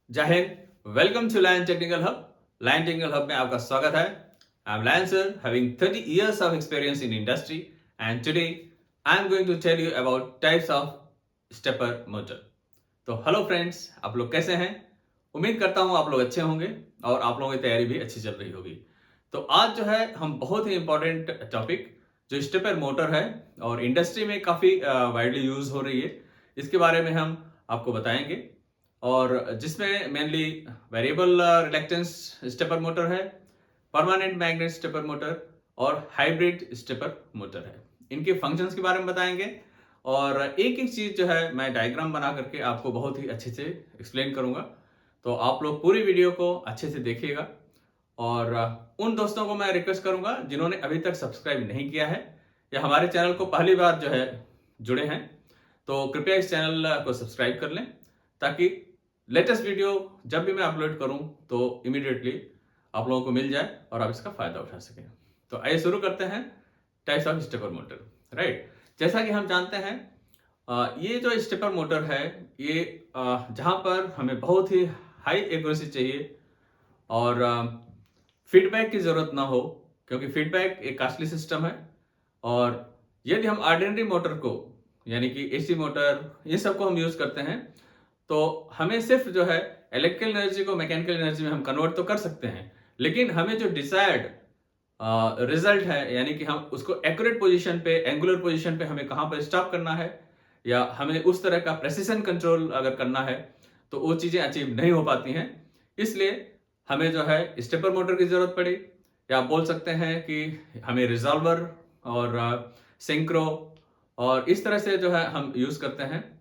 जय हिंद। Welcome to Lion Technical Hub. Lion Technical Hub में आपका स्वागत है। I am Lion sir, having 30 years of experience in industry, and today I am going to tell you about types of stepper motor. तो hello friends, आप लोग कैसे हैं? उम्मीद करता हूँ आप लोग अच्छे होंगे और आप लोगों की तैयारी भी अच्छी चल रही होगी। तो आज जो है हम बहुत ही इंपॉर्टेंट टॉपिक जो स्टेपर मोटर है और इंडस्ट्री में काफ़ी वाइडली यूज हो रही है, इसके बारे में हम आपको बताएंगे। और जिसमें mainly variable reluctance stepper motor है, परमानेंट मैग्नेट स्टेपर मोटर और हाइब्रिड स्टेपर मोटर है। इनके फंक्शंस के बारे में बताएंगे और एक एक चीज जो है मैं डायग्राम बना करके आपको बहुत ही अच्छे से एक्सप्लेन करूंगा। तो आप लोग पूरी वीडियो को अच्छे से देखिएगा और उन दोस्तों को मैं रिक्वेस्ट करूंगा जिन्होंने अभी तक सब्सक्राइब नहीं किया है या हमारे चैनल को पहली बार जो है जुड़े हैं, तो कृपया इस चैनल को सब्सक्राइब कर लें ताकि लेटेस्ट वीडियो जब भी मैं अपलोड करूं तो इमीडिएटली आप लोगों को मिल जाए और आप इसका फायदा उठा सकें। तो आइए शुरू करते हैं types of stepper motor. Right, जैसा कि हम जानते हैं ये जो स्टेपर मोटर है ये जहां पर हमें बहुत ही हाई एक्यूरेसी चाहिए और फीडबैक की जरूरत ना हो, क्योंकि फीडबैक एक कॉस्टली सिस्टम है। और यदि हम ऑर्डिनरी मोटर को यानी कि एसी मोटर ये सब को हम यूज करते हैं तो हमें सिर्फ जो है इलेक्ट्रिकल एनर्जी को मैकेनिकल एनर्जी में हम कन्वर्ट तो कर सकते हैं, लेकिन हमें जो डिजायर्ड रिजल्ट है यानी कि हम उसको एक्यूरेट पोजीशन पे, एंगुलर पोजीशन पे हमें कहां पर स्टॉप करना है या हमें उस तरह का प्रेसिशन कंट्रोल अगर करना है तो वो चीजें अचीव नहीं हो पाती हैं। इसलिए हमें जो है स्टेपर मोटर की जरूरत पड़ी, या आप बोल सकते हैं कि हमें रिजॉल्वर और सिंक्रो और इस तरह से जो है हम यूज करते हैं।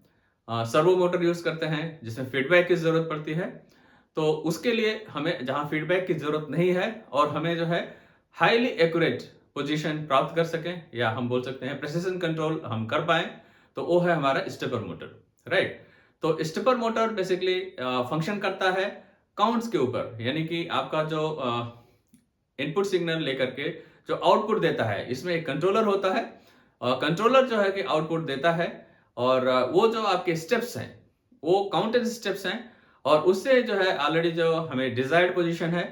सर्वो मोटर यूज करते हैं जिसमें फीडबैक की जरूरत पड़ती है। तो उसके लिए हमें जहां फीडबैक की जरूरत नहीं है और हमें जो है हाईली एक्यूरेट पोजीशन प्राप्त कर सकें या हम बोल सकते हैं प्रेसिशन कंट्रोल हम कर पाए, तो वो है हमारा स्टेपर मोटर। राइट, तो स्टेपर मोटर बेसिकली फंक्शन करता है काउंट्स के ऊपर, यानी कि आपका जो इनपुट सिग्नल लेकर के जो आउटपुट देता है, इसमें एक कंट्रोलर होता है और कंट्रोलर जो है कि आउटपुट देता है और वो जो आपके स्टेप्स हैं वो काउंटेड स्टेप्स हैं और उससे जो है ऑलरेडी जो हमें डिजायर्ड पोजीशन है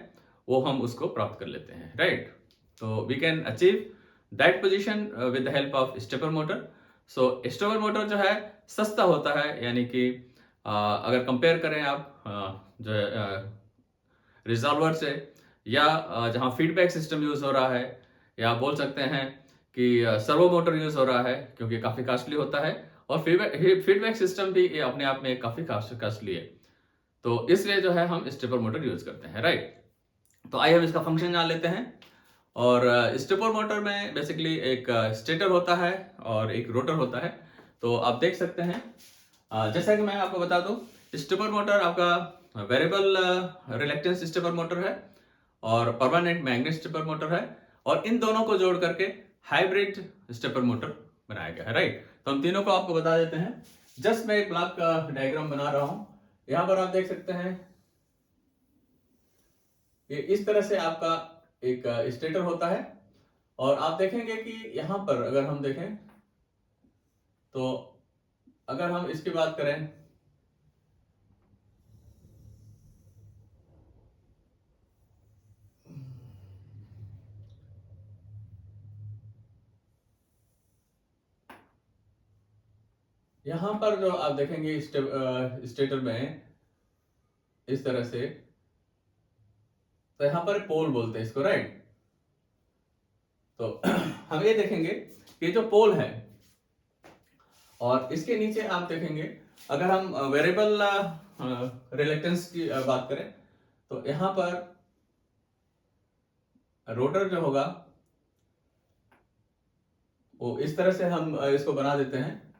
वो हम उसको प्राप्त कर लेते हैं। राइट, तो we can achieve that position with the help of stepper motor. So stepper motor जो है सस्ता होता है, यानी कि अगर कंपेयर करें आप जो है रिजॉल्वर से या जहां फीडबैक सिस्टम यूज हो रहा है, या बोल सकते हैं कि सर्वो मोटर यूज हो रहा है, क्योंकि काफी कॉस्टली होता है और फीडबैक सिस्टम भी ये अपने आप में काफी कॉस्टली है। तो इसलिए जो है हम स्टेपर मोटर यूज करते हैं। राइट, तो आइए हम इसका फंक्शन जान लेते हैं। और स्टेपर मोटर में बेसिकली एक स्टेटर होता है और एक रोटर होता है। तो आप देख सकते हैं जैसा कि मैं आपको बता दूं, स्टेपर मोटर आपका वेरिएबल रिलक्टेंस स्टेपर मोटर है और परमानेंट मैग्नेट स्टेपर मोटर है, और इन दोनों को जोड़ करके हाइब्रिड स्टेपर मोटर बनाया गया है। राइट, तो हम तीनों को आपको बता देते हैं। जस्ट मैं एक ब्लॉक का डायग्राम बना रहा हूं। यहां पर आप देख सकते हैं कि इस तरह से आपका एक स्टेटर होता है और आप देखेंगे कि यहां पर अगर हम देखें तो अगर हम इसकी बात करें यहां पर जो आप देखेंगे स्टेटर में इस तरह से, तो यहां पर पोल बोलते हैं इसको। राइट, तो हम ये देखेंगे कि जो पोल है और इसके नीचे आप देखेंगे, अगर हम वेरिएबल रिलेक्टेंस की बात करें तो यहां पर रोटर जो होगा वो इस तरह से हम इसको बना देते हैं।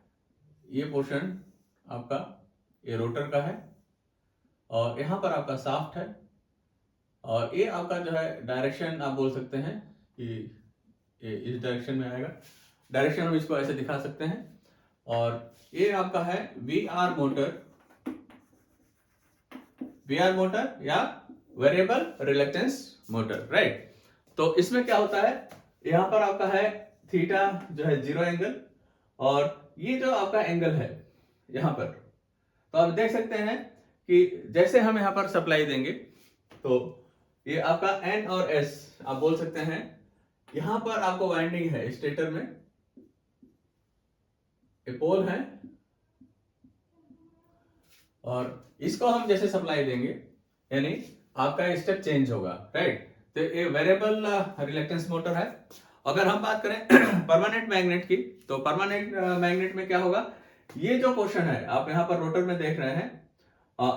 ये पोर्शन आपका ये रोटर का है और यहां पर आपका शाफ्ट है और ये आपका जो है डायरेक्शन आप बोल सकते हैं कि ये इस डायरेक्शन में आएगा। डायरेक्शन हम इसको ऐसे दिखा सकते हैं। और ये आपका है वी आर मोटर या वेरिएबल रिलक्टेंस मोटर। राइट, तो इसमें क्या होता है, यहां पर आपका है थीटा जो है 0 एंगल और ये जो आपका एंगल है यहां पर, तो आप देख सकते हैं कि जैसे हम यहाँ पर सप्लाई देंगे तो ये आपका N और S आप बोल सकते हैं, यहां पर आपको वाइंडिंग है स्टेटर में, ये पोल है और इसको हम जैसे सप्लाई देंगे यानी आपका स्टेप चेंज होगा, राइट। तो ये वेरिएबल रिलेक्टेंस मोटर है। अगर हम बात करें परमानेंट मैग्नेट की, तो परमानेंट मैग्नेट में क्या होगा, ये जो पोर्शन है आप यहाँ पर रोटर में देख रहे हैं,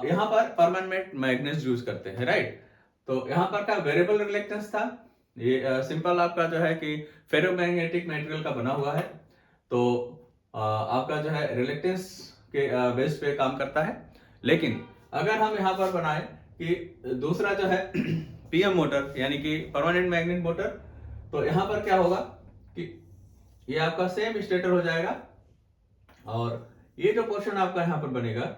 यहाँ पर परमानेंट मैग्नेट यूज करते हैं, राइट। तो यहाँ पर का वेरिएबल रिलेक्टेंस था, ये सिंपल आपका जो है कि फेरोमैग्नेटिक मटेरियल का बना हुआ है, तो आपका जो है रिलेक्टेंस के बेस पे काम करता है। लेकिन अगर हम यहाँ पर बनाए कि दूसरा जो है पीएम मोटर यानी कि परमानेंट मैग्नेट मोटर, तो यहाँ पर क्या होगा कि ये आपका सेम स्टेटर हो जाएगा और ये जो पोर्शन आपका यहाँ पर बनेगा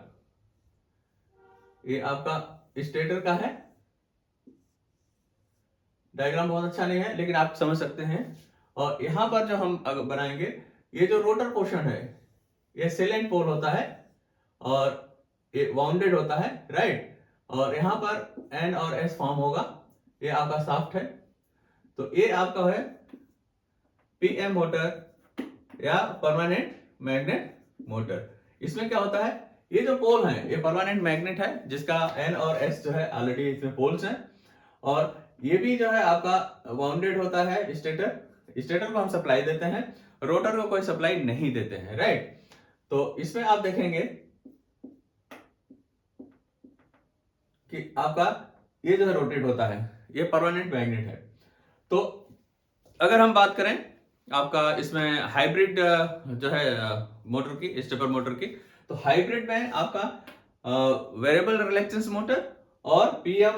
ये आपका स्टेटर का है। डायग्राम बहुत अच्छा नहीं है लेकिन आप समझ सकते हैं। और यहां पर जो हम बनाएंगे, ये जो रोटर पोर्शन है ये सेलेंट पोल होता है और ये वाउंडेड होता है, राइट। और यहां पर एन और एस फॉर्म होगा, ये आपका शाफ्ट है। तो ये आपका है पीएम मोटर या परमानेंट मैग्नेट मोटर। इसमें क्या होता है, ये जो पोल है ये परमानेंट मैग्नेट है जिसका एन और एस जो है ऑलरेडी इसमें पोल्स हैं, और ये भी जो है आपका वाउंडेड होता है स्टेटर। स्टेटर को हम सप्लाई देते हैं, रोटर को कोई सप्लाई नहीं देते हैं, राइट। तो इसमें आप देखेंगे कि आपका ये जो है रोटेट होता है, ये परमानेंट मैग्नेट है। तो अगर हम बात करें आपका इसमें हाइब्रिड जो है मोटर की, स्टेपर मोटर की, तो हाइब्रिड में आपका वेरिएबल रिलेक्टेंस मोटर और पीएम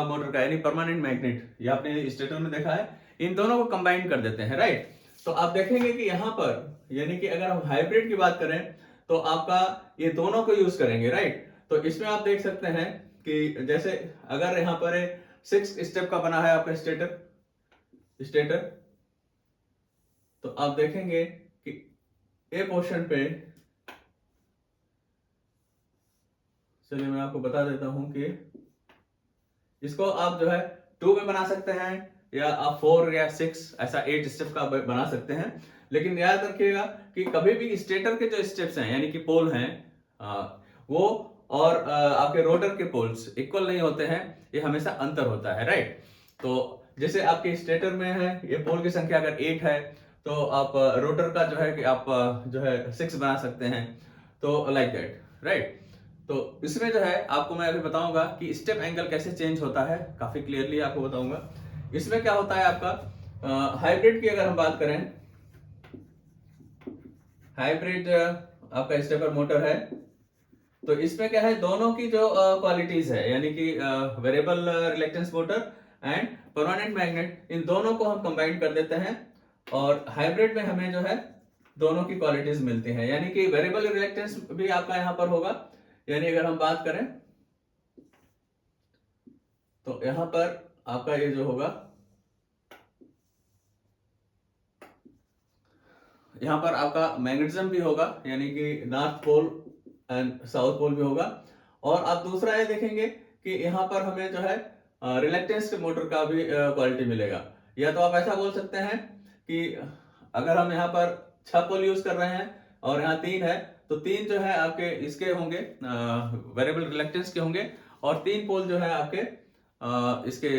मोटर का यानी परमानेंट मैग्नेट, ये आपने स्टेटर में देखा है, इन दोनों को कंबाइन कर देते हैं, राइट। तो आप देखेंगे कि यहाँ पर यानी कि अगर हम हाइब्रिड की बात करें तो आपका ये दोनों को यूज करेंगे, राइट। तो इसमें आप देख सकते हैं कि जैसे अगर यहाँ पर 6 स्टेप का बना है आपका स्टेटर, तो आप देखेंगे कि ए पोर्शन पे, चलिए मैं आपको बता देता हूं कि इसको आप जो है 2 में बना सकते हैं या आप 4 या 6 ऐसा 8 स्टेप का बना सकते हैं। लेकिन याद रखिएगा कि कभी भी स्टेटर के जो स्टेप्स हैं यानी कि पोल हैं वो और आपके रोटर के पोल्स इक्वल नहीं होते हैं, ये हमेशा अंतर होता है, राइट। तो जैसे आपके स्टेटर में है ये पोल की संख्या अगर 8 है तो आप रोटर का जो है कि आप जो है 6 बना सकते हैं, तो लाइक दैट, राइट। तो इसमें जो है आपको मैं अभी बताऊंगा कि स्टेप एंगल कैसे चेंज होता है, काफी क्लियरली आपको बताऊंगा। इसमें क्या होता है आपका हाइब्रिड की अगर हम बात करें, हाइब्रिड आपका स्टेपर मोटर है, तो इसमें क्या है, दोनों की जो क्वालिटीज है यानी कि variable reluctance motor and permanent magnet, इन दोनों को हम कंबाइन कर देते हैं और हाइब्रिड में हमें जो है दोनों की क्वालिटीज मिलती हैं। यानी कि वेरिएबल रिलेक्टेंस भी आपका यहां पर होगा, यानी अगर हम बात करें तो यहां पर आपका ये जो होगा, यहां पर आपका मैग्नेटिज्म भी होगा यानी कि north pole and south pole भी होगा। और आप दूसरा ये देखेंगे कि यहाँ पर हमें जो है रिलेक्टेंस के मोटर का भी क्वालिटी मिलेगा। या तो आप ऐसा बोल सकते हैं कि अगर हम यहाँ पर 6 पोल यूज कर रहे हैं और यहाँ 3 है, तो 3 जो है आपके इसके होंगे वेरिएबल रिलेक्टेंस के होंगे और 3 पोल जो है आपके इसके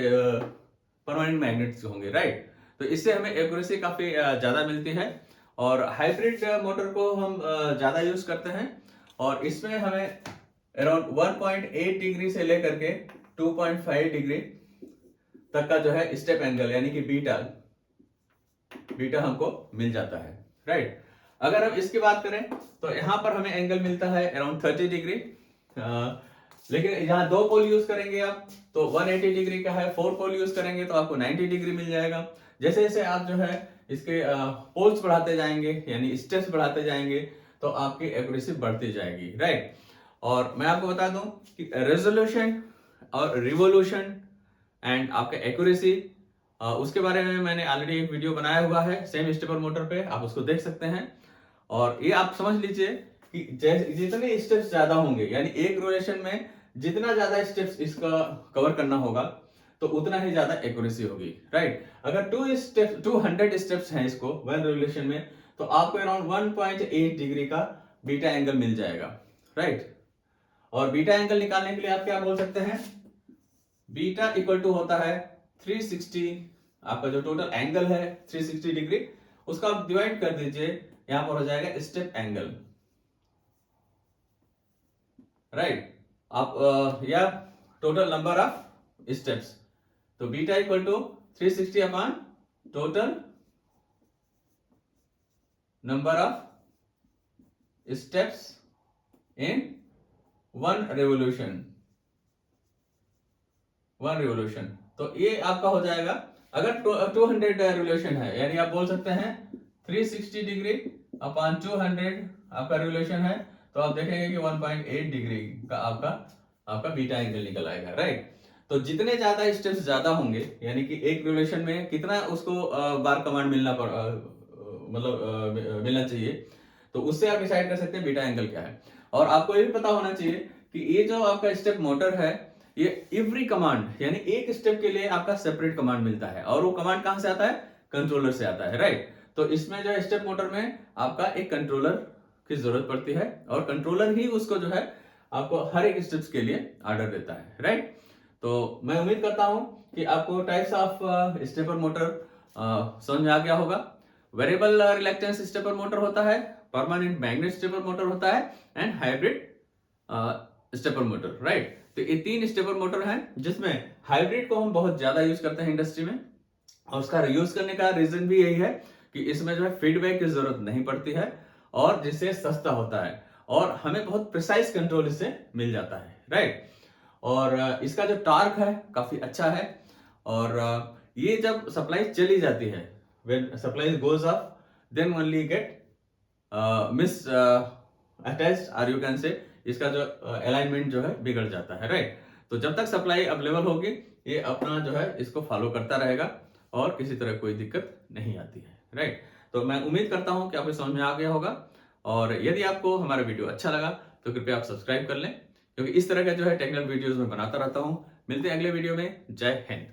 परमानेंट मैग्नेट्स के होंगे, राइट। तो इससे हमें एक्यूरेसी काफी ज्यादा मिलती है और हाइब्रिड मोटर को हम ज्यादा यूज करते हैं और इसमें हमें अराउंड 1.8 डिग्री से लेकर के 2.5 डिग्री तक का जो है स्टेप एंगल यानी कि बीटा हमको मिल जाता है, राइट। अगर हम इसकी बात करें तो यहां पर हमें एंगल मिलता है अराउंड 30 डिग्री, लेकिन यहाँ 2 पोल यूज करेंगे आप तो 180 डिग्री का है, 4 पोल यूज करेंगे तो आपको 90 डिग्री मिल जाएगा। जैसे जैसे आप जो है इसके पोल्स बढ़ाते जाएंगे यानी स्टेप्स बढ़ाते जाएंगे तो आपकी एक्यूरेसी बढ़ती जाएगी, राइट। और मैं आपको बता दूं कि रेजोल्यूशन और रिवोल्यूशन एंड आपका एक्यूरेसी, उसके बारे में मैंने ऑलरेडी एक वीडियो बनाया हुआ है सेम स्टेपर मोटर पे, आप उसको देख सकते हैं। और ये आप समझ लीजिए कि जैसे जितने स्टेप्स ज्यादा होंगे यानी एक रोटेशन में जितना ज्यादा स्टेप्स इसका कवर करना होगा तो उतना ही ज्यादा एक्यूरेसी होगी, राइट। अगर 200 स्टेप्स हैं इसको वन रेवोल्यूशन में, तो आपको अराउंड 1.8 डिग्री का बीटा एंगल मिल जाएगा, राइट। और बीटा एंगल निकालने के लिए आप क्या बोल सकते हैं, बीटा इक्वल टू होता है 360, आपका जो टोटल एंगल है 360 डिग्री, उसका आप डिवाइड कर दीजिए, यहां पर हो जाएगा स्टेप एंगल, राइट। आप या टोटल नंबर ऑफ स्टेप्स, तो beta equal to 360 upon total number of steps in one revolution, तो ये आपका हो जाएगा, अगर 200 रेवोल्यूशन है, यानी आप बोल सकते हैं 360 डिग्री अपॉन 200 आपका रेवोल्यूशन है, तो आप देखेंगे कि 1.8 डिग्री का आपका बीटा एंगल निकल आएगा, राइट। तो जितने ज्यादा स्टेप्स ज्यादा होंगे, यानी कि एक रेवोल्यूशन में कितना उसको बार कमांड मिलना चाहिए, तो उससे आप डिसाइड कर सकते हैं बीटा एंगल क्या है। और आपको ये भी पता होना चाहिए कि ये जो आपका स्टेप मोटर है, ये एवरी कमांड, यानी एक स्टेप के लिए आपका सेपरेट कमांड मिलता है, और वो कमांड कहां से आता है, कंट्रोलर से आता है, राइट। तो इसमें जो है स्टेप मोटर में आपका एक कंट्रोलर की जरूरत पड़ती है, और कंट्रोलर ही उसको जो है आपको हर एक स्टेप्स के लिए ऑर्डर देता है, राइट। तो मैं उम्मीद करता हूं कि आपको टाइप्स ऑफ स्टेपर मोटर समझ में आ गया होगा। वेरिएबल रिलक्टेंस स्टेपर मोटर होता है, परमानेंट मैग्नेट स्टेपर मोटर होता है, and hybrid stepper motor, right. तो ये 3 स्टेपर मोटर हैं, जिसमें हाइब्रिड को हम बहुत ज्यादा यूज करते हैं इंडस्ट्री में, और उसका यूज करने का रीजन भी यही है कि इसमें जो है फीडबैक की जरूरत नहीं पड़ती है, और जिससे सस्ता होता है, और हमें बहुत प्रिसाइज कंट्रोल इससे मिल जाता है, राइट। और इसका जो टार्क है काफी अच्छा है, और ये जब सप्लाई चली जाती है, when supply goes up, then only get miss attached, or you can say इसका जो अलाइनमेंट जो है बिगड़ जाता है, राइट। तो जब तक सप्लाई अवेलेबल होगी, ये अपना जो है इसको फॉलो करता रहेगा, और किसी तरह कोई दिक्कत नहीं आती है, राइट। तो मैं उम्मीद करता हूं कि आपको समझ में आ गया होगा, और यदि आपको हमारा वीडियो अच्छा लगा तो कृपया आप सब्सक्राइब कर लें, क्योंकि इस तरह का जो है टेक्निकल वीडियोस मैं बनाता रहता हूं। मिलते हैं अगले वीडियो में। जय हिंद।